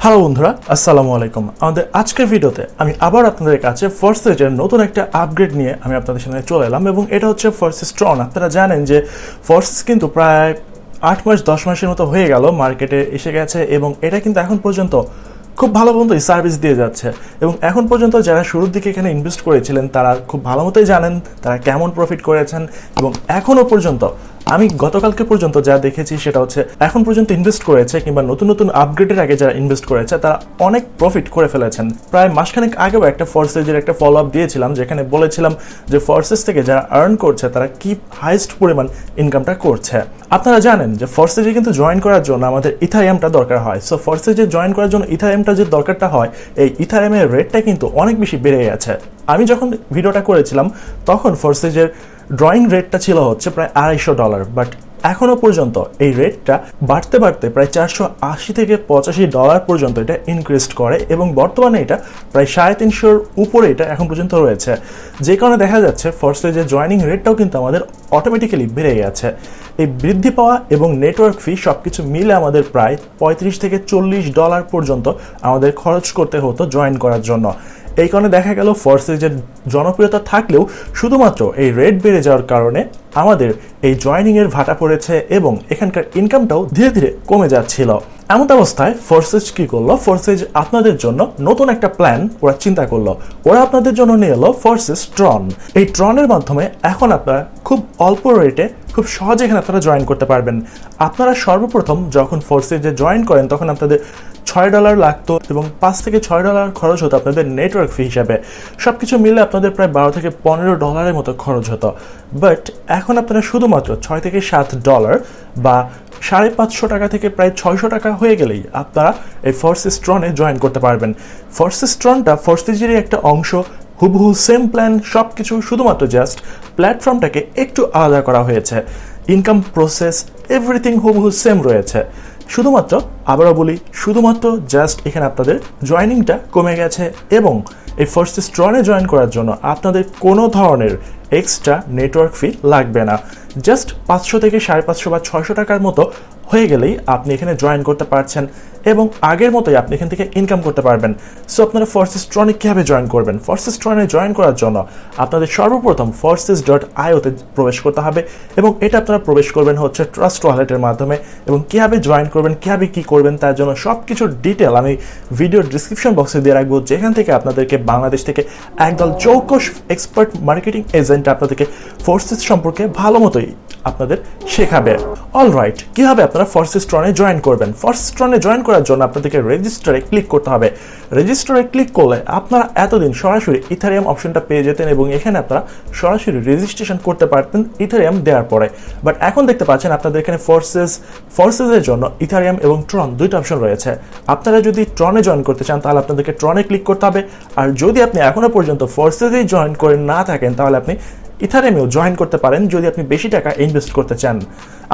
Hello বন্ধুরা, আসসালামু আলাইকুম। আমাদের আজকের ভিডিওতে আমি আবার আপনাদের কাছে ফোর্সেজের নতুন একটা আপগ্রেড নিয়ে আমি আপনাদের সামনে চলে এলাম এবং এটা হচ্ছে ফোর্সেস ট্রন। আপনারা জানেন যে ফোর্সেস কিন্তু প্রায় 8 মাস 10 মাসের মতো হয়ে গেল মার্কেটে এসে গেছে এবং এটা কিন্তু এখন পর্যন্ত খুব ভালো মতোই সার্ভিস দিয়ে যাচ্ছে এবং এখন পর্যন্ত যারা শুরুর দিকে এখানে ইনভেস্ট করেছিলেন তারা খুব ভালো মতোই জানেন তারা কেমন প্রফিট করেছেন এবং এখনও পর্যন্ত আমি গতকালকে পর্যন্ত যা দেখেছি সেটা হচ্ছে এখন পর্যন্ত ইনভেস্ট করেছে কিংবা নতুন নতুন আপগ্রেডের আগে যারা ইনভেস্ট করেছে তারা অনেক প্রফিট করে ফেলেছেন। প্রায় মাসখানেক আগেও একটা ফোর্সেজের একটা ফলো আপ দিয়েছিলাম যেখানে বলেছিলাম যে ফোর্সেস থেকে যারা আর্ন করছে তারা কি হাইস্ট পরিমাণ ইনকামটা করছে। আপনারা জানেন যে ফোর্সেজে কিন্তু জয়েন করার জন্য আমাদের ইথারিয়ামটা দরকার হয়। সো ফোর্সেজে জয়েন করার জন্য ইথারিয়ামটা যে দরকারটা হয় এই ইথারিয়ামের রেটটা কিন্তু অনেক বেশি বেড়ে গেছে। আমি যখন ভিডিওটা করেছিলাম তখন ফোর্সেজের ড্রয়িং রেটটা ছিল হচ্ছে প্রায় $250, বাট এখনো পর্যন্ত এই রেটটা বাড়তে বাড়তে প্রায় $480 থেকে $85 পর্যন্ত এটা ইনক্রিজ করে এবং বর্তমানে এটা প্রায় 350-এর উপরে এটা এখন পর্যন্ত রয়েছে, যে কারণে দেখা যাচ্ছে ফোর্সেজের জয়নিং রেটটাও কিন্তু আমাদের অটোমেটিক্যালি বেড়ে গেছে। এই বৃদ্ধি পাওয়া এবং নেটওয়ার্ক ফি সব কিছু মিলে আমাদের প্রায় $35 থেকে $40 পর্যন্ত আমাদের খরচ করতে হতো জয়েন করার জন্য। এই কারণে দেখা গেল ফোর্সেজের জনপ্রিয়তা থাকলেও শুধুমাত্র এই রেট বেড়ে যাওয়ার কারণে আমাদের এই জয়েনিংয়ের ভাটা পড়েছে এবং এখানকার ইনকামটাও ধীরে ধীরে কমে যাচ্ছিল। এমন অবস্থায় ফোর্সেজ কি করলো, ফোর্সেজ আপনাদের জন্য নতুন একটা প্ল্যান ওরা চিন্তা করলো। ওরা আপনাদের জন্য নিয়ে এলো ফোর্সেস ট্রন। এই ট্রনের মাধ্যমে এখন আপনারা খুব অল্প রেটে খুব সহজে এখানে আপনারা জয়েন করতে পারবেন। আপনারা সর্বপ্রথম যখন ফোর্সেজে জয়েন করেন তখন আপনাদের $6 লাগতো এবং $5 থেকে $6 খরচ হতো আপনাদের নেটওয়ার্ক ফি হিসাবে। সব কিছু মিলে আপনাদের প্রায় $12 থেকে $15 মতো খরচ হতো। বাট এখন আপনারা শুধুমাত্র $6 থেকে $7 বা $550 থেকে প্রায় $600 হয়ে গেলেই আপনারা এই ফোর্সেস ট্রনে জয়েন করতে পারবেন। ফোর্সেস ট্রনটা ফোর্সেজেরই একটা অংশ, হুবহু সেম প্ল্যান, সব কিছু, শুধুমাত্র জাস্ট প্ল্যাটফর্মটাকে একটু আলাদা করা হয়েছে। ইনকাম প্রসেস এভরিথিং হুবহু সেম রয়েছে, শুধুমাত্র আবারও বলি শুধুমাত্র জাস্ট এখানে আপনাদের জয়েনিংটা কমে গেছে এবং এই ফোর্সেস ট্রনে জয়েন করার জন্য আপনাদের কোনো ধরনের এক্সট্রা নেটওয়ার্ক ফি লাগবে না। জাস্ট $500 থেকে $550 বা $600 মতো হয়ে গেলেই আপনি এখানে জয়েন করতে পারছেন এবং আগের মতোই আপনি এখান থেকে ইনকাম করতে পারবেন। সো আপনারা ফোর্সেস ট্রনে কীভাবে জয়েন করবেন? ফোর্সেস ট্রনে জয়েন করার জন্য আপনাদের সর্বপ্রথম forces.io-তে প্রবেশ করতে হবে এবং এটা আপনারা প্রবেশ করবেন হচ্ছে ট্রাস্ট ওয়ালেটের মাধ্যমে এবং কীভাবে জয়েন করবেন, কীভাবে কী করবেন তার জন্য সব কিছুর ডিটেল আমি ভিডিওর ডিসক্রিপশন বক্সে দিয়ে রাখবো, যেখান থেকে আপনাদেরকে বাংলাদেশ থেকে একদল চৌকস এক্সপার্ট মার্কেটিং এজেন্ট আপনাদেরকে ফোর্সেস সম্পর্কে ভালো মতোই আপনাদের শেখাবে। অলরাইট, কীভাবে আপনারা ফোর্সেস ট্রনে জয়েন করবেন? ফোর্সেস ট্রনে জয়েন করার জন্য আপনাদেরকে রেজিস্টারে ক্লিক করতে হবে। রেজিস্টারে ক্লিক করলে আপনারা এতদিন সরাসরি ইথারিয়াম অপশনটা পেয়ে যেতেন এবং এখানে আপনারা সরাসরি রেজিস্ট্রেশন করতে পারতেন ইথারিয়াম দেওয়ার পরে। বাট এখন দেখতে পাচ্ছেন আপনাদের এখানে ফোর্সেসের জন্য ইথারিয়াম এবং ট্রন দুইটা অপশন রয়েছে। আপনারা যদি ট্রনে জয়েন করতে চান তাহলে আপনাদেরকে ট্রনে ক্লিক করতে হবে, আর যদি আপনি এখনও পর্যন্ত ফোর্সেসেই জয়েন করে না থাকেন তাহলে আপনি ইথারিয়ামেও জয়েন করতে পারেন যদি আপনি বেশি টাকা ইনভেস্ট করতে চান।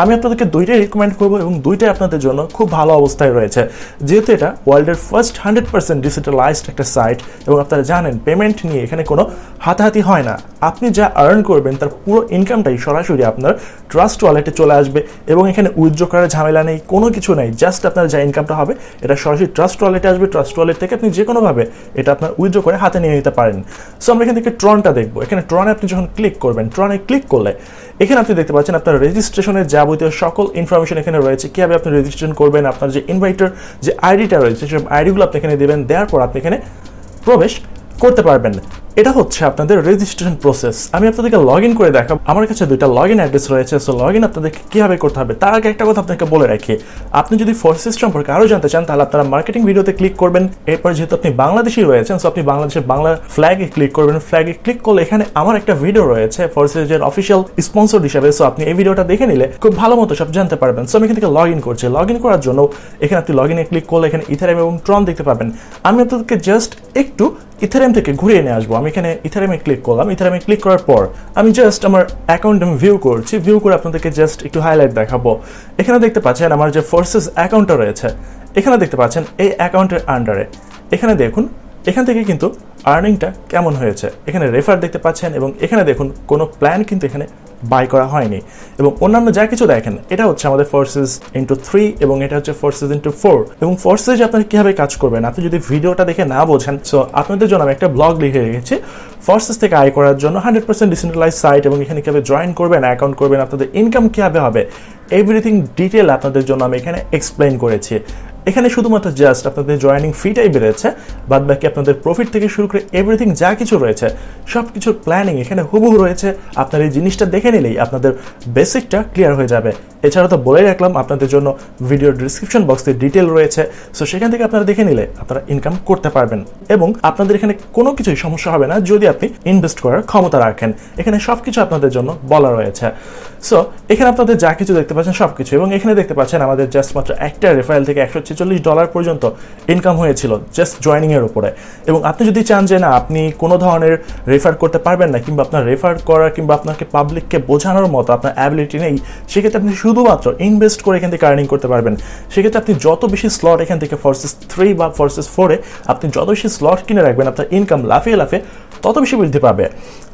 আমি আপনাদেরকে দুইটাই রিকমেন্ড করবো এবং দুইটাই আপনাদের জন্য খুব ভালো অবস্থায় রয়েছে, যেহেতু এটা ওয়ার্ল্ডের ফার্স্ট 100% ডিজিটালাইজড একটা সাইট এবং আপনারা জানেন পেমেন্ট নিয়ে এখানে কোনো হাতাহাতি হয় না। আপনি যা আর্ন করবেন তার পুরো ইনকামটাই সরাসরি আপনার ট্রাস্ট ওয়ালেটে চলে আসবে এবং এখানে উইথড্র করার ঝামেলা নেই, কোনো কিছু নেই। জাস্ট আপনার যা ইনকামটা হবে এটা সরাসরি ট্রাস্ট ওয়ালেটে আসবে, ট্রাস্ট ওয়ালেট থেকে আপনি যে কোনোভাবে এটা আপনার উইথড্র করে হাতে নিয়ে নিতে পারেন। সো আমরা এখান থেকে ট্রনটা দেখবো। এখানে ট্রনে আপনি যখন ক্লিক করবেন, ট্রনে ক্লিক করলে এখানে আপনি দেখতে পাচ্ছেন আপনার রেজিস্ট্রেশনের যাবতীয় সকল ইনফরমেশন এখানে রয়েছে। কীভাবে আপনি রেজিস্ট্রেশন করবেন, আপনার যে ইনভাইটার যে আইডিটা রয়েছে সেসব আইডিগুলো আপনি এখানে দেবেন, দেওয়ার পর আপনি এখানে প্রবেশ করতে পারবেন। এটা হচ্ছে আপনাদের রেজিস্ট্রেশন প্রসেস। আমি আপনাদেরকে লগ ইন করে দেখাবো। আমার কাছে দুইটা লগ ইন অ্যাড্রেস রয়েছে। সো লগ ইন আপনাদেরকে কীভাবে করতে হবে তার আগে একটা কথা আপনাকে বলে রাখি, আপনি যদি ফোর্সেস সম্পর্কে আরও জানতে চান তাহলে আপনারা মার্কেটিং ভিডিওতে ক্লিক করবেন। এরপর যেহেতু আপনি বাংলাদেশি রয়েছেন সো আপনি বাংলাদেশের বাংলা ফ্ল্যাগে ক্লিক করবেন। ফ্ল্যাগে ক্লিক করলে এখানে আমার একটা ভিডিও রয়েছে ফোর্সেসের অফিসিয়াল স্পন্সর হিসাবে। সো আপনি এই ভিডিওটা দেখে নিলে খুব ভালো মতো সব জানতে পারবেন। সো আমি এখান থেকে লগ ইন করছি। লগ ইন করার জন্য এখানে আপনি লগ ইনে ক্লিক করলে এখানে ইথারিয়াম এবং ট্রন দেখতে পাবেন। আমি আপনাদেরকে জাস্ট একটু ইথারিয়াম থেকে ঘুরিয়ে নিয়ে আসবো। আমি এখানে ইথারিয়ামে ক্লিক করলাম। ইথারিয়ামে ক্লিক করার পর আমি জাস্ট আমার অ্যাকাউন্ট আমি ভিউ করছি। ভিউ করে আপনাদেরকে জাস্ট একটু হাইলাইট দেখাবো। এখানে দেখতে পাচ্ছেন আমার যে ফোর্সেস অ্যাকাউন্টটা রয়েছে, এখানে দেখতে পাচ্ছেন এই অ্যাকাউন্টের আন্ডারে এখানে দেখুন এখান থেকে কিন্তু আর্নিংটা কেমন হয়েছে। এখানে রেফার দেখতে পাচ্ছেন এবং এখানে দেখুন কোনো প্ল্যান কিন্তু এখানে বাই করা হয়নি। এবং অন্যান্য যা কিছু দেখেন এটা হচ্ছে আমাদের ফোর্সেস ইন্টু 3 এবং এটা হচ্ছে ফোর্সেস ইন্টু 4। এবং ফোর্সেস আপনারা কিভাবে কাজ করবেন আপনি যদি ভিডিওটা দেখে না বোঝেন, সো আপনাদের জন্য আমি একটা ব্লগ লিখে রেখেছি ফোর্সেস থেকে আয় করার জন্য 100% ডিসেন্ট্রালাইজ সাইট, এবং এখানে কিভাবে জয়েন করবেন, অ্যাকাউন্ট করবেন, আপনাদের ইনকাম কিভাবে হবে, এভরিথিং ডিটেল আপনাদের জন্য আমি এখানে এক্সপ্লেইন করেছি। এখানে শুধুমাত্র জাস্ট আপনাদের জয়েনিং ফিটাই বেড়েছে, বাদ বাকি আপনাদের প্রফিট থেকে শুরু করে এভরিথিং যা কিছু রয়েছে সব কিছুর প্ল্যানিং এখানে হুবহু রয়েছে। আপনার এই জিনিসটা দেখে নিলেই আপনাদের বেসিকটা ক্লিয়ার হয়ে যাবে। এছাড়া তো বলেই রাখলাম আপনাদের জন্য ভিডিওর ডিসক্রিপশন বক্সে ডিটেল রয়েছে, সো সেখান থেকে আপনারা দেখে নিলে আপনারা ইনকাম করতে পারবেন এবং আপনাদের এখানে কোনো কিছুই সমস্যা হবে না যদি আপনি ইনভেস্ট করার ক্ষমতা রাখেন। এখানে সব কিছু আপনাদের জন্য বলা রয়েছে। সো এখানে আপনাদের যা কিছু দেখতে পাচ্ছেন সব কিছু, এবং এখানে দেখতে পাচ্ছেন আমাদের জাস্ট মাত্র একটা রেফারেল থেকে $146 পর্যন্ত ইনকাম হয়েছিল জাস্ট জয়েনিংয়ের উপরে। এবং আপনি যদি চান যে না আপনি কোনো ধরনের রেফার করতে পারবেন না, কিংবা আপনার রেফার করার কিংবা আপনাকে পাবলিককে বোঝানোর মতো আপনার অ্যাবিলিটি নেই, সেক্ষেত্রে আপনি শুধুমাত্র ইনভেস্ট করে এখান থেকে আর্নিং করতে পারবেন। সেক্ষেত্রে আপনি যত বেশি স্লট এখান থেকে ফোর্সেস 3 বা ফোর্সেস 4-এ আপনি যত বেশি স্লট কিনে রাখবেন আপনার ইনকাম লাফিয়ে লাফিয়ে তত বেশি বৃদ্ধি পাবে।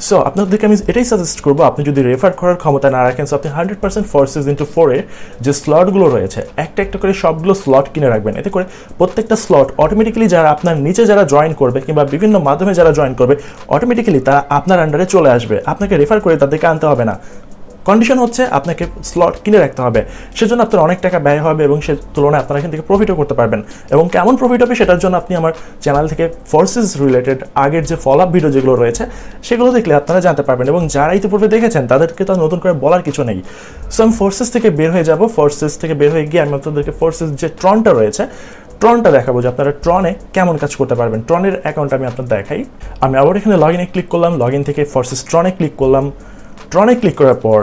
সো আপনাদেরকে আমি এটাই সাজেস্ট করবো, আপনি যদি রেফার করার ক্ষমতা না রাখেন সো আপনি 100% ফোর্সেস ইন্টু 4-এর যে স্লটগুলো রয়েছে একটা একটা করে সবগুলো স্লট কিনে রাখবেন। এতে করে প্রত্যেকটা স্লট অটোমেটিক্যালি যারা আপনার নিচে যারা জয়েন করবে কিংবা বিভিন্ন মাধ্যমে যারা জয়েন করবে অটোমেটিক্যালি তারা আপনার আন্ডারে চলে আসবে, আপনাকে রেফার করে তাদেরকে আনতে হবে না। কন্ডিশন হচ্ছে আপনাকে স্লট কিনে রাখতে হবে, সেজন্য আপনার অনেক টাকা ব্যয় হবে এবং সে তুলনায় আপনারা এখান থেকে প্রফিটও করতে পারবেন। এবং কেমন প্রফিট হবে সেটার জন্য আপনি আমার চ্যানেল থেকে ফোর্সেস রিলেটেড আগের যে ফলো আপ ভিডিও যেগুলো রয়েছে সেগুলো দেখলে আপনারা জানতে পারবেন, এবং যারা ইতিপূর্বে দেখেছেন তাদেরকে তো নতুন করে বলার কিছু নেই। সো আমি ফোর্সেস থেকে বের হয়ে যাব, ফোর্সেস থেকে বের হয়ে গিয়ে আমি আপনাদেরকে ফোর্সেস যে ট্রনটা রয়েছে ট্রনটা দেখাবো যে আপনারা ট্রনে কেমন কাজ করতে পারবেন। ট্রনের অ্যাকাউন্ট আমি আপনাদের দেখাই। আমি আবার এখানে লগ ইনে ক্লিক করলাম, লগ ইন থেকে ফোর্সেস ট্রনে ক্লিক করলাম। ট্রনে ক্লিক করার পর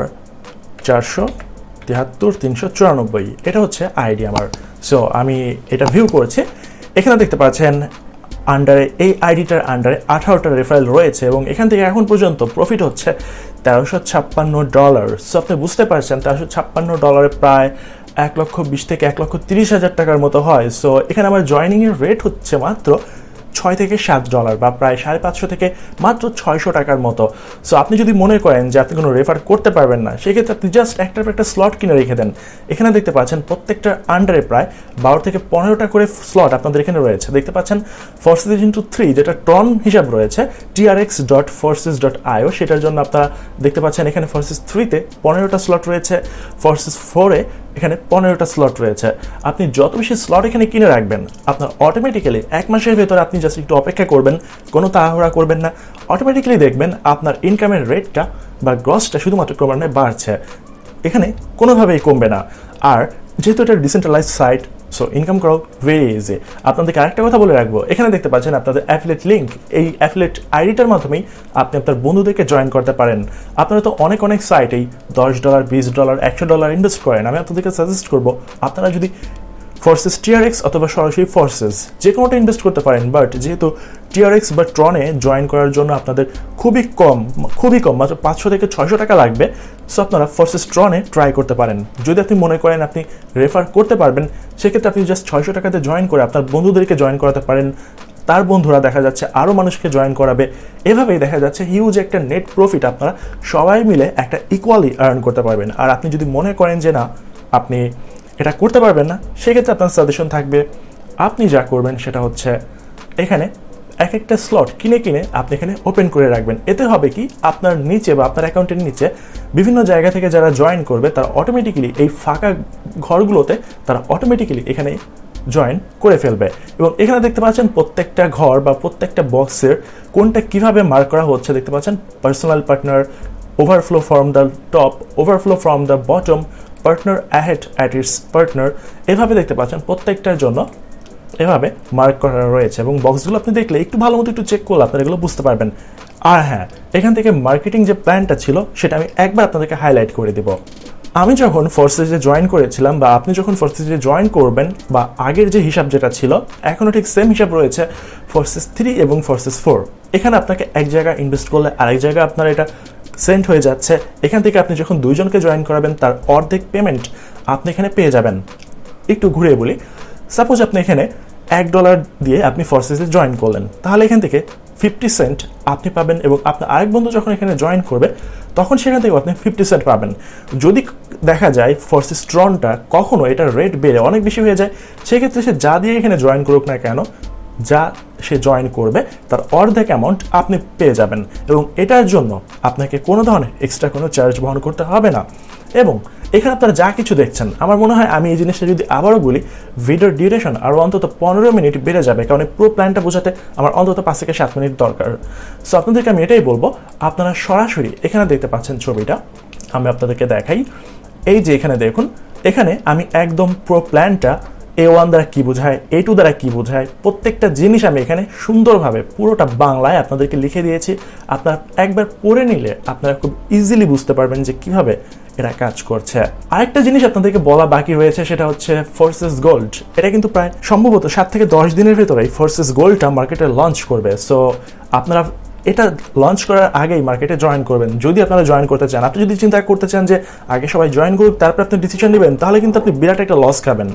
473,394 এটা হচ্ছে আইডি আমার। সো আমি এটা ভিউ করছি, এখানে দেখতে পাচ্ছেন আন্ডারে এই আইডিটার আন্ডারে 18টা রেফারেল রয়েছে এবং এখান থেকে এখন পর্যন্ত প্রফিট হচ্ছে $1356। সো আপনি বুঝতে পারছেন $1356 প্রায় 1,20,000 থেকে 1,30,000 টাকার মতো হয়। সো এখানে আমার জয়েনিংয়ের রেট হচ্ছে মাত্র $6 থেকে $7 বা প্রায় 550 থেকে মাত্র $600 টাকার মতো। সো আপনি যদি মনে করেন যে আপনি কোনো রেফার করতে পারবেন না, সেক্ষেত্রে আপনি জাস্ট একটার পর একটা স্লট কিনে রেখে দেন। এখানে দেখতে পাচ্ছেন প্রত্যেকটার আন্ডারে প্রায় 12 থেকে 15টা করে স্লট আপনাদের এখানে রয়েছে। দেখতে পাচ্ছেন ফোর্সেস ইন্টু 3 যেটা ট্রন হিসাব রয়েছে trx.forces.io, সেটার জন্য আপনারা দেখতে পাচ্ছেন এখানে ফোর্সেস 3-তে 15টা স্লট রয়েছে, ফোর্সেস 4-এ এখানে 15টা স্লট রয়েছে। আপনি যত বেশি স্লট এখানে কিনে রাখবেন আপনার অটোমেটিক্যালি 1 মাসের ভেতরে আপনি জাস্ট একটু অপেক্ষা করবেন, কোনো তাড়াহুড়া করবেন না, অটোমেটিক্যালি দেখবেন আপনার ইনকামের রেটটা বা গ্রসটা শুধুমাত্র ক্রমান্বয়ে বাড়ছে, এখানে কোনোভাবেই কমবে না। আর যেহেতু এটা ডিসেন্ট্রালাইজ সাইট সো ইনকাম করাও ভেরি ইজি। আপনাদেরকে আরেকটা কথা বলে রাখবো, এখানে দেখতে পাচ্ছেন আপনাদের অ্যাফিলিয়েট লিঙ্ক, এই অ্যাফিলিয়েট আইডিটার মাধ্যমেই আপনি আপনার বন্ধুদেরকে জয়েন করতে পারেন। আপনারা তো অনেক সাইটেই $10, $20, $100 ইনভেস্ট করেন। আমি আপনাদেরকে সাজেস্ট করবো আপনারা যদি ফোর্সেস TRX অথবা সরাসরি ফোর্সেস যে কোনোটা ইনভেস্ট করতে পারেন, বাট যেহেতু TRX বা ট্রনে জয়েন করার জন্য আপনাদের খুবই কম মাত্র 500 থেকে 600 টাকা লাগবে। সো আপনারা ফোর্সেস ট্রনে ট্রাই করতে পারেন। যদি আপনি মনে করেন আপনি রেফার করতে পারবেন, সেক্ষেত্রে আপনি জাস্ট 600 টাকাতে জয়েন করে আপনার বন্ধুদেরকে জয়েন করাতে পারেন, তার বন্ধুরা দেখা যাচ্ছে আরও মানুষকে জয়েন করাবে। এভাবেই দেখা যাচ্ছে হিউজ একটা নেট প্রফিট আপনারা সবাই মিলে একটা ইকুয়ালি আর্ন করতে পারবেন। আর আপনি যদি মনে করেন যে না আপনি এটা করতে পারবেন না, সেক্ষেত্রে আপনার সাজেশন থাকবে আপনি যা করবেন সেটা হচ্ছে এখানে এক একটা স্লট কিনে আপনি এখানে ওপেন করে রাখবেন। এতে হবে কি আপনার নিচে বা আপনার অ্যাকাউন্টের নিচে বিভিন্ন জায়গা থেকে যারা জয়েন করবে তারা অটোমেটিক্যালি এই ফাঁকা ঘরগুলোতে তারা অটোমেটিক্যালি এখানে জয়েন করে ফেলবে। এবং এখানে দেখতে পাচ্ছেন প্রত্যেকটা ঘর বা প্রত্যেকটা বক্সের কোনটা কিভাবে মার্ক করা হচ্ছে। দেখতে পাচ্ছেন personal partner, overflow from the top, overflow from the bottom, partner ahead at it's partner, এভাবে দেখতে পাচ্ছেন প্রত্যেকটার জন্য এভাবে মার্ক করা রয়েছে। এবং বক্সগুলো আপনি দেখলে একটু ভালো মতো একটু চেক করলে আপনারা এগুলো বুঝতে পারবেন। আর হ্যাঁ, এখান থেকে মার্কেটিং যে প্ল্যানটা ছিল সেটা আমি একবার আপনাদেরকে হাইলাইট করে দেব। আমি যখন ফোর্সেসে জয়েন করেছিলাম বা আপনি যখন ফোর্সেসে জয়েন করবেন বা আগের যে হিসাব যেটা ছিল এখনও ঠিক সেম হিসাব রয়েছে ফোর্সেস 3 এবং ফোর্সেস 4। এখানে আপনাকে এক জায়গায় ইনভেস্ট করলে আরেক জায়গায় আপনার এটা সেন্ড হয়ে যাচ্ছে। এখান থেকে আপনি যখন 2 জনকে জয়েন করাবেন তার অর্ধেক পেমেন্ট আপনি এখানে পেয়ে যাবেন। একটু ঘুরিয়ে বলি, সাপোজ আপনি এখানে $1 দিয়ে আপনি ফোর্সেসে জয়েন করলেন, তাহলে এখান থেকে 50 সেন্ট আপনি পাবেন, এবং আপনার আরেক বন্ধু যখন এখানে জয়েন করবে তখন সেখান থেকে আপনি 50 সেন্ট পাবেন। যদি দেখা যায় ফোর্সেস ট্রনটা কখনো এটার রেট বেড়ে অনেক বেশি হয়ে যায়, সেক্ষেত্রে সে যা দিয়ে এখানে জয়েন করুক না কেন, যা সে জয়েন করবে তার অর্ধেক অ্যামাউন্ট আপনি পেয়ে যাবেন, এবং এটার জন্য আপনাকে কোনো ধরনের এক্সট্রা কোনো চার্জ বহন করতে হবে না। এবং এখানে আপনারা যা কিছু দেখছেন, আমার মনে হয় আমি এই জিনিসটা যদি আবারও বলি, ভিডিওর ডিউরেশন আরও অন্তত 15 মিনিট বেড়ে যাবে, কারণ পুরো প্ল্যানটা বোঝাতে আমার অন্তত 5 থেকে 7 মিনিট দরকার। সো আপনাদেরকে আমি এটাই বলবো, আপনারা সরাসরি এখানে দেখতে পাচ্ছেন ছবিটা, আমি আপনাদেরকে দেখাই। এই যে এখানে দেখুন, এখানে আমি একদম পুরো প্ল্যানটা A1 দ্বারা কী বোঝায়, A2 দ্বারা কী বোঝায়, প্রত্যেকটা জিনিস আমি এখানে সুন্দরভাবে পুরোটা বাংলায় আপনাদেরকে লিখে দিয়েছি। আপনারা একবার পড়ে নিলে আপনারা খুব ইজিলি বুঝতে পারবেন যে কীভাবে এরা কাজ করছে। আরেকটা জিনিস আপনাদেরকে বলা বাকি রয়েছে, সেটা হচ্ছে ফোর্সেস গোল্ড। এটা কিন্তু প্রায় সম্ভবত 7 থেকে 10 দিনের ভেতরেই ফোর্সেস গোল্ডটা মার্কেটে লঞ্চ করবে। সো আপনারা এটা লঞ্চ করার আগেই মার্কেটে জয়েন করবেন যদি আপনারা জয়েন করতে চান। আপনি যদি চিন্তা করতে চান যে আগে সবাই জয়েন করুক তারপর আপনি ডিসিশন নেবেন, তাহলে কিন্তু আপনি বিরাট একটা লস খাবেন,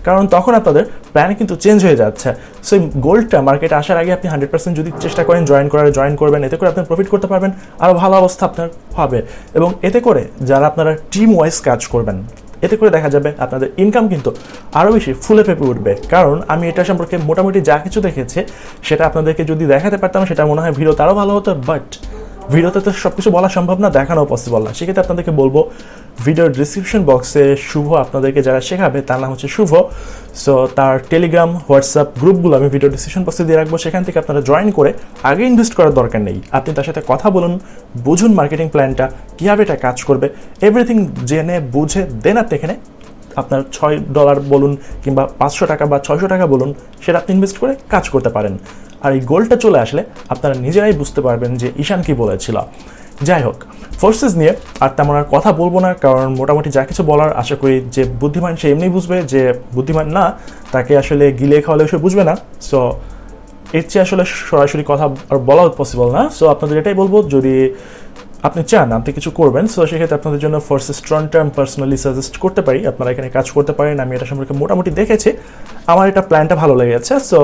কারণ তখন আপনাদের প্ল্যান কিন্তু চেঞ্জ হয়ে যাচ্ছে। সো এই গোল্ডটা মার্কেটে আসার আগে আপনি 100% যদি চেষ্টা করেন জয়েন করবেন, এতে করে আপনি প্রফিট করতে পারবেন, আরও ভালো অবস্থা আপনার হবে। এবং এতে করে যারা আপনারা টিম ওয়াইজ কাজ করবেন, এতে করে দেখা যাবে আপনাদের ইনকাম কিন্তু আরও বেশি ফুলে ফেপে উঠবে। কারণ আমি এটা সম্পর্কে মোটামুটি যা কিছু দেখেছি সেটা আপনাদেরকে যদি দেখাতে পারতাম, সেটা মনে হয় ভিডিওতে আরও ভালো হতো, বাট ভিডিওতে তো সব কিছু বলা সম্ভব না, দেখানো পসিবল না। সেক্ষেত্রে আপনাদেরকে বলবো, ভিডিওর ডিসক্রিপশন বক্সে শুভ আপনাদেরকে যারা শেখাবে তার নাম হচ্ছে শুভ। সো তার টেলিগ্রাম, হোয়াটসঅ্যাপ গ্রুপগুলো আমি ভিডিও ডিসক্রিপশন বক্সে দিয়ে রাখবো, সেখান থেকে আপনারা জয়েন করে আগে ইনভেস্ট করার দরকার নেই। আপনি তার সাথে কথা বলুন, বুঝুন মার্কেটিং প্ল্যানটা কীভাবে এটা কাজ করবে, এভরিথিং জেনে বুঝে দেন আপনি এখানে আপনার $6 বলুন কিংবা 500 টাকা বা 600 টাকা বলুন, সেটা আপনি ইনভেস্ট করে কাজ করতে পারেন। আর এই গোলটা চলে আসলে আপনারা নিজেরাই বুঝতে পারবেন যে ঈশান কি বলেছিল। যাই হোক, ফোর্সেস নিয়ে আর তেমন আর কথা বলবো না, কারণ মোটামুটি যা কিছু বলার আশা করি যে বুদ্ধিমান সে এমনি বুঝবে, যে বুদ্ধিমান না তাকে আসলে গিলে খাওয়ালে সে বুঝবে না। সো এর চেয়ে আসলে সরাসরি কথা আর বলা পসিবল না। সো আপনাদের এটাই বলবো, যদি আপনি চান আপনি কিছু করবেন, সো সেক্ষেত্রে আপনাদের জন্য ফোর্সেস ট্রনটা আমি পার্সোনালি সাজেস্ট করতে পারি, আপনারা এখানে কাজ করতে পারেন। আমি এটা সম্পর্কে মোটামুটি দেখেছি, আমার এটা প্ল্যানটা ভালো লেগেছে। সো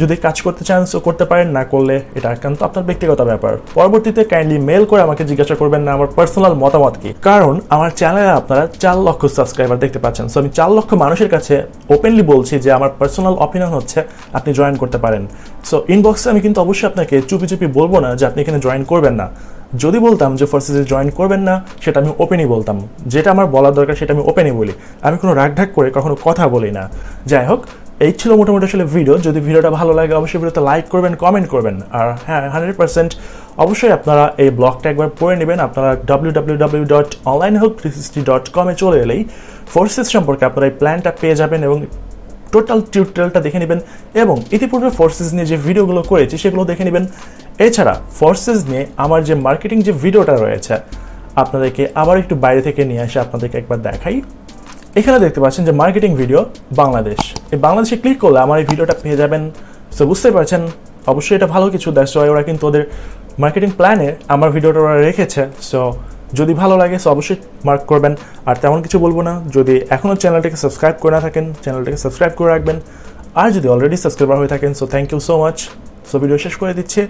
যদি কাজ করতে চান সো করতে পারেন, না করলে এটা একান্ত আপনার ব্যক্তিগত ব্যাপার। পরবর্তীতে কাইন্ডলি মেল করে আমাকে জিজ্ঞাসা করবেন না আমার পার্সোনাল মতামত কি, কারণ আমার চ্যানেলে আপনারা 4 লক্ষ সাবস্ক্রাইবার দেখতে পাচ্ছেন। সো আমি 4 লক্ষ মানুষের কাছে ওপেনলি বলছি যে আমার পার্সোনাল অপিনিয়ন হচ্ছে আপনি জয়েন করতে পারেন। সো ইনবক্সে আমি কিন্তু অবশ্যই আপনাকে চুপি চুপি বলবো না যে আপনি এখানে জয়েন করবেন না। যদি বলতাম যে ফোর্সেসে জয়েন করবেন না, সেটা আমি ওপেনই বলতাম, যেটা আমার বলার দরকার সেটা আমি ওপেনই বলি, আমি কোনো রাগঢাক করে কখনো কথা বলি না। যাই হোক, এই ছিল মোটামুটি আসলে ভিডিও। যদি ভিডিওটা ভালো লাগে অবশ্যই ভিডিওতে লাইক করবেন, কমেন্ট করবেন, আর হ্যাঁ 100% অবশ্যই আপনারা এই ব্লগটা একবার পড়ে নেবেন। আপনারা www.onlinehelp360.com চলে এলেই ফোর্সেস সম্পর্কে আপনারা এই প্ল্যানটা পেয়ে যাবেন এবং টোটাল টিউটোরিয়ালটা দেখে নেবেন, এবং ইতিপূর্বে ফোর্সেস নিয়ে যে ভিডিওগুলো করেছি সেগুলো দেখে নেবেন। এছাড়া ফোর্সেস নিয়ে আমার যে মার্কেটিং যে ভিডিওটা রয়েছে আপনাদেরকে আবার একটু বাইরে থেকে নিয়ে আসে আপনাদেরকে একবার দেখাই। এখানে দেখতে পাচ্ছেন যে মার্কেটিং ভিডিও বাংলাদেশ, এই বাংলাদেশে ক্লিক করলে আমার এই ভিডিওটা পেয়ে যাবেন। সো বুঝতে পারছেন অবশ্যই এটা ভালো কিছু, দ্যাটস ওয়াই ওরা কিন্তু ওদের মার্কেটিং প্ল্যানে আমার ভিডিওটা ওরা রেখেছে। সো যদি ভালো লাগে সো অবশ্যই মার্ক করবেন। আর তেমন কিছু বলবো না, যদি এখনও চ্যানেলটাকে সাবস্ক্রাইব করে না থাকেন চ্যানেলটাকে সাবস্ক্রাইব করে রাখবেন, আর যদি অলরেডি সাবস্ক্রাইবার হয়ে থাকেন so thank you so much. So video শেষ করে দিচ্ছি,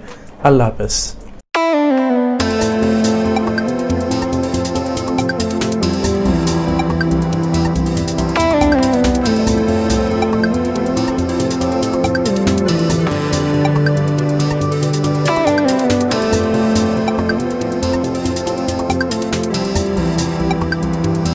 আল্লাহ হাফেজ।